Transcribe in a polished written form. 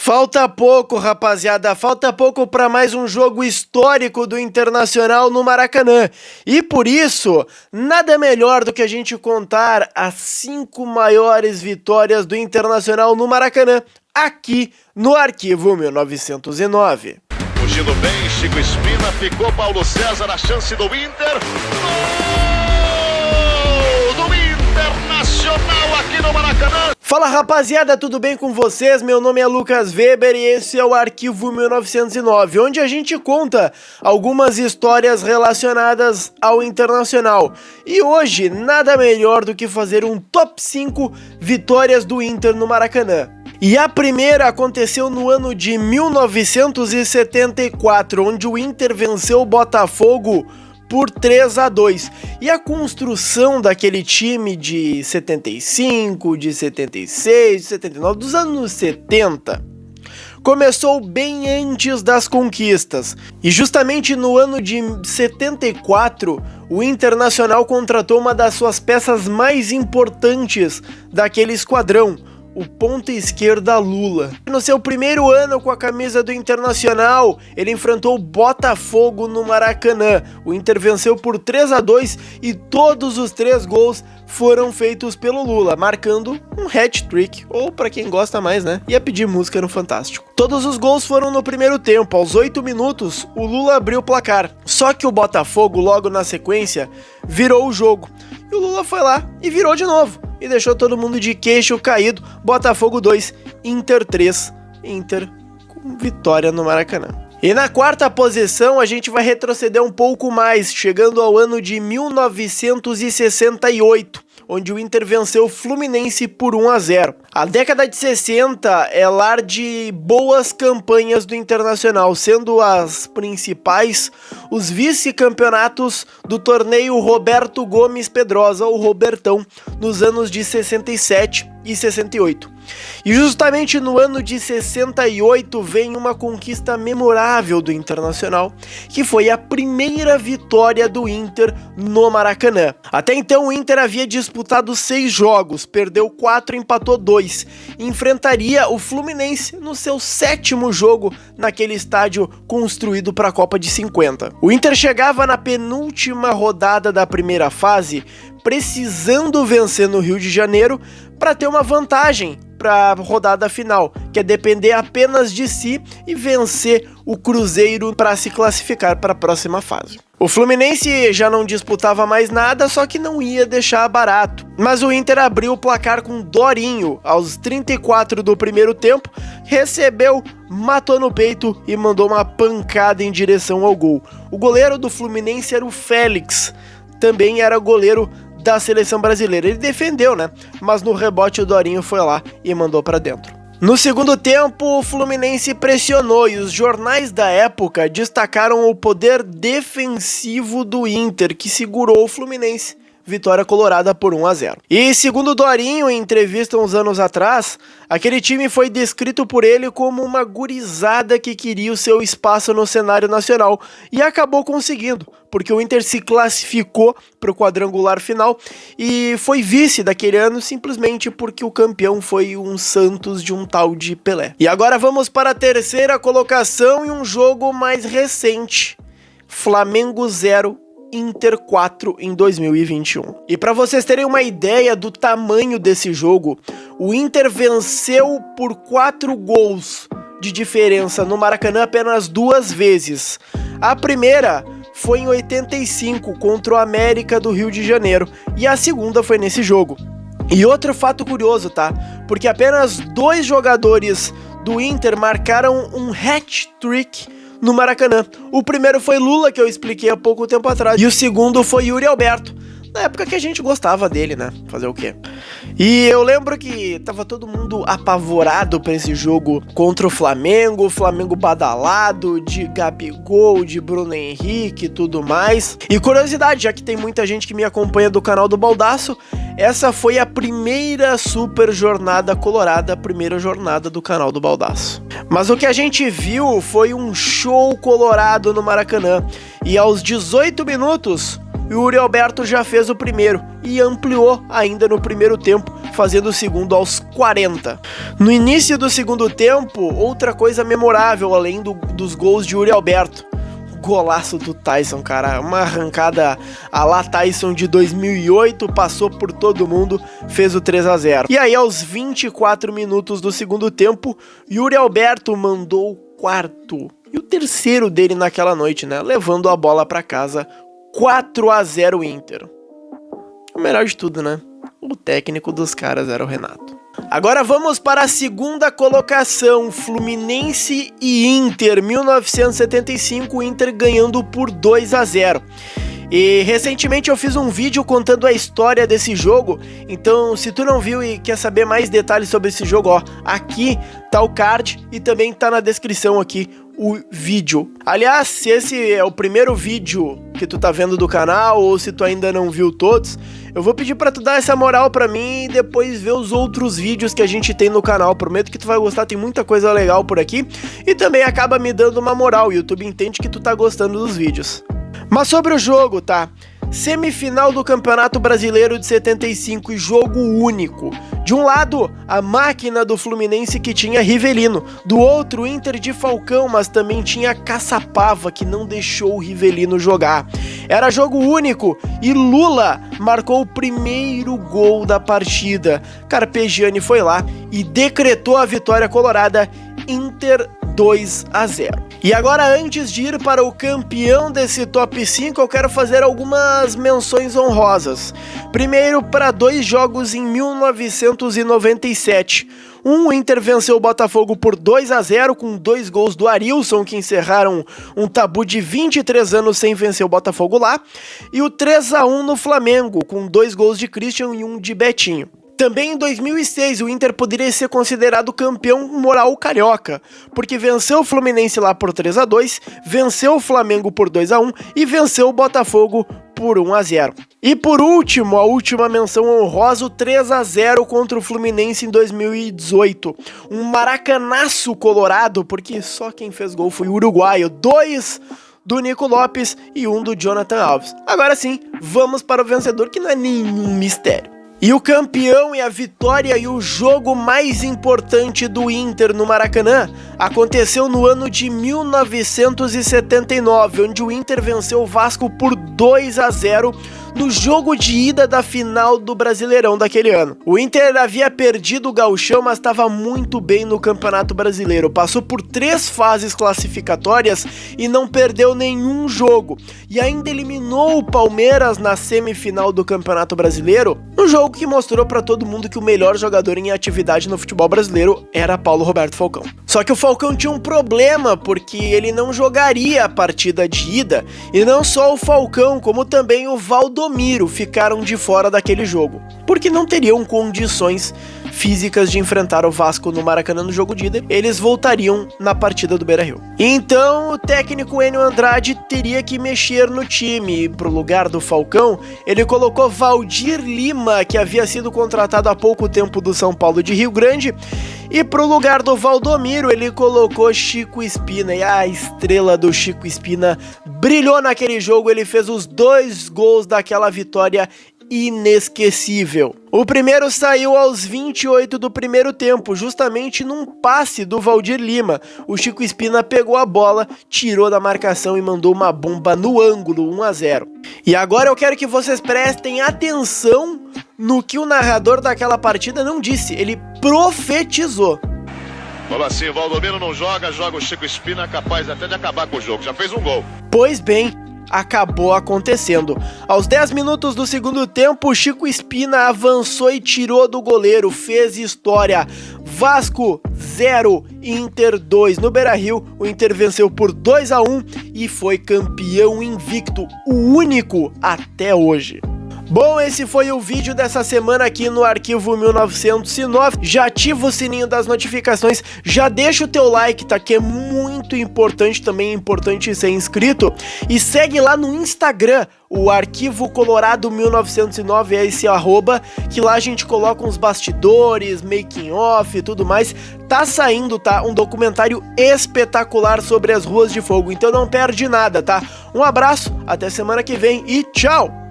Falta pouco, rapaziada, falta pouco para mais um jogo histórico do Internacional no Maracanã. E por isso, nada melhor do que a gente contar as 5 maiores vitórias do Internacional no Maracanã, aqui no Arquivo 1909. Fugindo bem, Chico Espina, ficou Paulo César, a chance do Inter. Gol do Internacional aqui no Maracanã. Fala, rapaziada, tudo bem com vocês? Meu nome é Lucas Weber e esse é o Arquivo 1909, onde a gente conta algumas histórias relacionadas ao Internacional. E hoje, nada melhor do que fazer um top 5 vitórias do Inter no Maracanã. E a primeira aconteceu no ano de 1974, onde o Inter venceu o Botafogo por 3-2. E a construção daquele time de 75, de 76, de 79, dos anos 70, começou bem antes das conquistas. E justamente no ano de 74, o Internacional contratou uma das suas peças mais importantes daquele esquadrão, o ponta esquerda Lula. No seu primeiro ano com a camisa do Internacional, ele enfrentou o Botafogo no Maracanã. O Inter venceu por 3-2 e todos os 3 gols foram feitos pelo Lula, marcando um hat-trick, ou para quem gosta mais, né, ia pedir música no Fantástico. Todos os gols foram no primeiro tempo. Aos 8 minutos, o Lula abriu o placar. Só que o Botafogo, logo na sequência, virou o jogo. E o Lula foi lá e virou de novo. E deixou todo mundo de queixo caído. Botafogo 2, Inter 3. Inter com vitória no Maracanã. E na quarta posição a gente vai retroceder um pouco mais, chegando ao ano de 1968, onde o Inter venceu o Fluminense por 1-0. A década de 60 é lar de boas campanhas do Internacional, sendo as principais os vice-campeonatos do torneio Roberto Gomes Pedrosa, ou Robertão, nos anos de 67 e 68. E justamente no ano de 68 vem uma conquista memorável do Internacional, que foi a primeira vitória do Inter no Maracanã. Até então o Inter havia disputado 6 jogos, perdeu 4, empatou 2, e enfrentaria o Fluminense no seu 7º jogo naquele estádio construído para a Copa de 50. O Inter chegava na penúltima rodada da primeira fase, precisando vencer no Rio de Janeiro para ter uma vantagem para a rodada final, que é depender apenas de si e vencer o Cruzeiro para se classificar para a próxima fase. O Fluminense já não disputava mais nada, só que não ia deixar barato. Mas o Inter abriu o placar com Dorinho aos 34 do primeiro tempo, recebeu, matou no peito e mandou uma pancada em direção ao gol. O goleiro do Fluminense era o Félix, também era goleiro da seleção brasileira. Ele defendeu, né? Mas no rebote o Dorinho foi lá e mandou pra dentro. No segundo tempo, o Fluminense pressionou e os jornais da época destacaram o poder defensivo do Inter, que segurou o Fluminense. Vitória colorada por 1-0. E segundo Dorinho, em entrevista uns anos atrás, aquele time foi descrito por ele como uma gurizada que queria o seu espaço no cenário nacional e acabou conseguindo, porque o Inter se classificou para o quadrangular final e foi vice daquele ano simplesmente porque o campeão foi um Santos de um tal de Pelé. E agora vamos para a terceira colocação e um jogo mais recente, Flamengo 0, Inter 4 em 2021. E para vocês terem uma ideia do tamanho desse jogo, o Inter venceu por 4 gols de diferença no Maracanã apenas 2 vezes. A primeira foi em 85 contra o América do Rio de Janeiro e a segunda foi nesse jogo. E outro fato curioso, tá? Porque apenas 2 jogadores do Inter marcaram um hat-trick no Maracanã. O primeiro foi Lula, que eu expliquei há pouco tempo atrás, e o segundo foi Yuri Alberto, na época que a gente gostava dele, né? Fazer o quê? E eu lembro que tava todo mundo apavorado pra esse jogo contra o Flamengo badalado, de Gabigol, de Bruno Henrique e tudo mais. E curiosidade, já que tem muita gente que me acompanha do canal do Baldaço, essa foi a primeira super jornada colorada, a primeira jornada do canal do Baldaço. Mas o que a gente viu foi um show colorado no Maracanã. E aos 18 minutos, o Yuri Alberto já fez o primeiro e ampliou ainda no primeiro tempo, fazendo o segundo aos 40. No início do segundo tempo, outra coisa memorável, além dos gols de Yuri Alberto. Golaço do Tyson, cara, uma arrancada à la Tyson de 2008, passou por todo mundo, fez o 3-0. E aí aos 24 minutos do segundo tempo, Yuri Alberto mandou o quarto e o terceiro dele naquela noite, né, levando a bola pra casa, 4-0 Inter. O melhor de tudo, né, o técnico dos caras era o Renato. Agora vamos para a segunda colocação, Fluminense e Inter, 1975, Inter ganhando por 2-0. E recentemente eu fiz um vídeo contando a história desse jogo, então se tu não viu e quer saber mais detalhes sobre esse jogo, ó, aqui tá o card e também tá na descrição aqui o vídeo. Aliás, se esse é o primeiro vídeo que tu tá vendo do canal ou se tu ainda não viu todos, eu vou pedir pra tu dar essa moral pra mim e depois ver os outros vídeos que a gente tem no canal. Prometo que tu vai gostar, tem muita coisa legal por aqui e também acaba me dando uma moral, o YouTube entende que tu tá gostando dos vídeos. Mas sobre o jogo, tá? Semifinal do Campeonato Brasileiro de 75 e jogo único. De um lado, a máquina do Fluminense que tinha Rivelino. Do outro, o Inter de Falcão, mas também tinha Caçapava que não deixou o Rivelino jogar. Era jogo único e Lula marcou o primeiro gol da partida. Carpegiani foi lá e decretou a vitória colorada, Inter 2-0. E agora, antes de ir para o campeão desse top 5, eu quero fazer algumas menções honrosas. Primeiro, para 2 jogos em 1997. O Inter venceu o Botafogo por 2-0 com 2 gols do Arilson, que encerraram um tabu de 23 anos sem vencer o Botafogo lá. E o 3-1 no Flamengo, com 2 gols de Christian e 1 de Betinho. Também em 2006, o Inter poderia ser considerado campeão moral carioca, porque venceu o Fluminense lá por 3-2, venceu o Flamengo por 2-1 e venceu o Botafogo por 1-0. E por último, a última menção honrosa, o 3-0 contra o Fluminense em 2018. Um maracanaço colorado, porque só quem fez gol foi o uruguaio. 2 do Nico Lopes e 1 do Jonathan Alves. Agora sim, vamos para o vencedor, que não é nenhum mistério. E o campeão e a vitória e o jogo mais importante do Inter no Maracanã aconteceu no ano de 1979, onde o Inter venceu o Vasco por 2-0 no jogo de ida da final do Brasileirão daquele ano. O Inter havia perdido o Gauchão, mas estava muito bem no Campeonato Brasileiro. Passou por 3 fases classificatórias e não perdeu nenhum jogo. E ainda eliminou o Palmeiras na semifinal do Campeonato Brasileiro, um jogo que mostrou para todo mundo que o melhor jogador em atividade no futebol brasileiro era Paulo Roberto Falcão. Só que o Falcão tinha um problema, porque ele não jogaria a partida de ida, e não só o Falcão, como também o Valdomiro ficaram de fora daquele jogo, porque não teriam condições físicas de enfrentar o Vasco no Maracanã no jogo de ida, eles voltariam na partida do Beira-Rio. Então o técnico Enio Andrade teria que mexer no time, e pro lugar do Falcão, ele colocou Valdir Lima, que havia sido contratado há pouco tempo do São Paulo de Rio Grande, e pro lugar do Valdomiro ele colocou Chico Espina, e a estrela do Chico Espina brilhou naquele jogo, ele fez os 2 gols daquela vitória inesquecível. O primeiro saiu aos 28 do primeiro tempo, justamente num passe do Valdir Lima. O Chico Espina pegou a bola, tirou da marcação e mandou uma bomba no ângulo, 1-0. E agora eu quero que vocês prestem atenção no que o narrador daquela partida não disse, ele profetizou. Falou assim, o Valdomiro não joga o Chico Espina, capaz até de acabar com o jogo, já fez um gol. Pois bem, acabou acontecendo. Aos 10 minutos do segundo tempo, Chico Espina avançou e tirou do goleiro, fez história. Vasco 0, Inter 2. No Beira-Rio, o Inter venceu por 2-1 e foi campeão invicto, o único até hoje. Bom, esse foi o vídeo dessa semana aqui no Arquivo 1909. Já ativa o sininho das notificações, já deixa o teu like, tá? Que é muito importante, também é importante ser inscrito. E segue lá no Instagram, o Arquivo Colorado 1909, é esse arroba, que lá a gente coloca uns bastidores, making off e tudo mais. Tá saindo, tá? Um documentário espetacular sobre as Ruas de Fogo, então não perde nada, tá? Um abraço, até semana que vem e tchau!